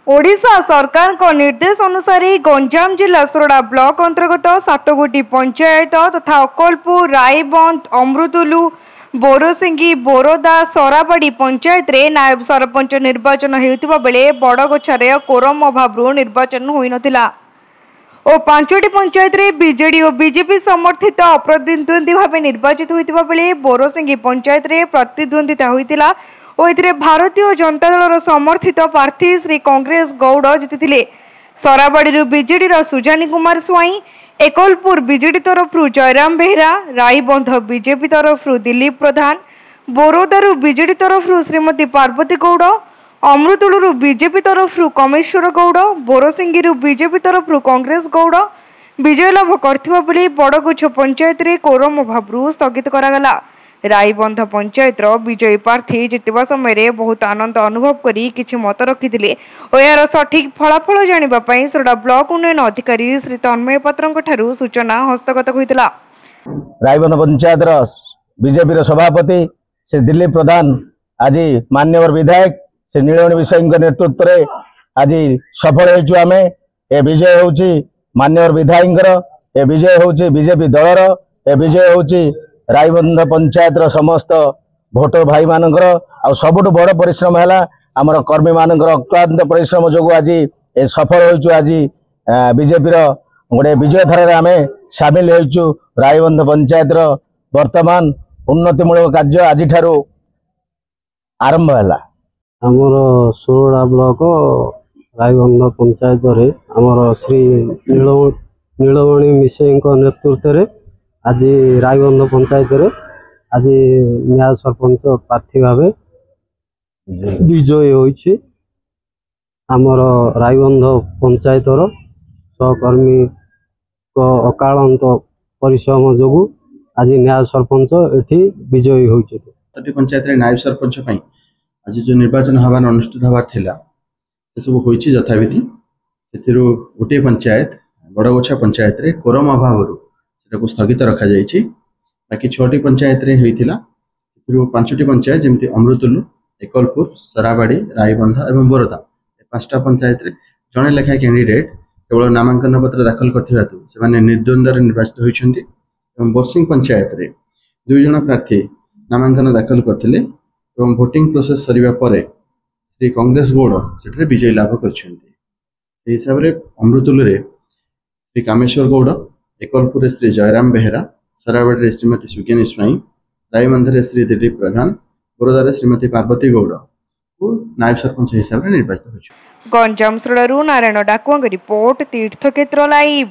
ओडिशा सरकार को निर्देश अनुसार गंजाम जिला सोरडा ब्लॉक अंतर्गत 7 पंचायत तथा अकलपुर रायबंध अमृतुलु बोरसिंगी बोरोदा सराबाड़ी पंचायत रे नायब सरपंच निर्वाचन होता बेले बड़गछारे कोरम अभाव निर्वाचन हो नथिला और 5टी पंचायत रे बीजेडी और बीजेपी समर्थित अप्रतिद्वंदी भाव निर्वाचित होता बेले बोरसिंगी पंचायत रे प्रतिद्वंदिता होता और ए भारतीय जनता दल समर्थित प्रार्थी श्री कांग्रेस गौड़ जीति सराबाड़ी बीजेडी सुजानी कुमार स्वाई एकलपुर बीजेडी तरफ जयराम बेहरा रायबंध बीजेपी तरफ दिलीप प्रधान बोरोदारू बीजेडी तरफ श्रीमती पार्वती गौड़ अमृतुलू बीजेपी तरफ कमेश्वर गौड़ बोरसिंगी बीजेपी तरफ कांग्रेस गौड़ विजय लाभ करथिबा बड़गछ पंचायत रे कोरम अभाव स्थगित करागला। रायबंध पंचायत विजयी प्रार्थी जितवा समय बहुत आनंद अनुभव करी किछि मत रखिथिले और यार सठिक फलाफल जानिबा पई सोरडा ब्लॉक उन्नयन अधिकारी श्री तन्मय पात्रଙ୍କ ठारू सूचना हस्तगत होइतिला। रायबंध पंचायत बीजेपी सभापति श्री दिलीप प्रधान आज मान्यवर विधायक श्री नीलमणि विषय नेतृत्व में आज सफल होइछु। आमे ए विजय होउची मान्यवर विधायक ए विजय होउची बीजेपी दलर ए विजय होउची रायबंध पंचायत समस्त भोटर भाई मानकर आ सबुठ बड़ परिश्रम है आमर कर्मी मानकर अक्लांत परिश्रम जो आज ए सफल होइछु। आज बीजेपी गोटे विजय धारा आम सामिल होइछु। रायबंध पंचायत वर्तमान उन्नतिमूलक कार्य आज ठारू आरंभ है। आमर सोरडा ब्लॉक रायबंध पंचायत रे आमर श्री नीलमणि मिशेई नेतृत्व में आज रायबंध पंचायत रे आज नया सरपंच प्रार्थी भाव विजय होइछि। आमर रायबंध पंचायत सहकर्मी अकालंत परिश्रम जो आज नया सरपंच एठी विजयी होइछि। पंचायत रे नायब सरपंच पई आज जो निर्वाचन हवार अनुष्ठित हवार थिला से सब होइछि यथाविधि। सेथिरु गोटे पंचायत बड़गछा पंचायत रे कोरम अभाव को स्थगित रखा जाइछि। बाकी 6टी पंचायत रे होइथिला। 5टी पंचायत जेमती अमृतुलु एकलपुर सराबाड़ी रायबंध एवं बोरोदा 5टा पंचायत रे जने लेखा कैंडिडेट केवल नामांकन पत्र दाखल करथिबातु सेमाने निर्द्वंद्व निर्वाचित होइछन्ति। एवं बोरसिंग पंचायत रे 2 जण प्रार्थी नामांकन दाखल करथिले एवं वोटिंग प्रोसेस सरिबा परे श्री कांग्रेस गौड़ सेठरे विजय लाभ करछन्ति। ए हिसाब रे अमृतुलु रे श्री कमेश्वर गौड़ एकलपुर श्री जयराम बेहरा सराबाड़ी श्रीमती सुजानी स्वाई रायबंध श्री दिलीप प्रधान बोरोदा श्रीमती पार्वती गौड़ को नायब सरपंच हिसाब से निर्वाचित होइछु। गंजाम सोरडारू नारायण डाकुआंग रिपोर्ट तीर्थक्षेत्र लाइव।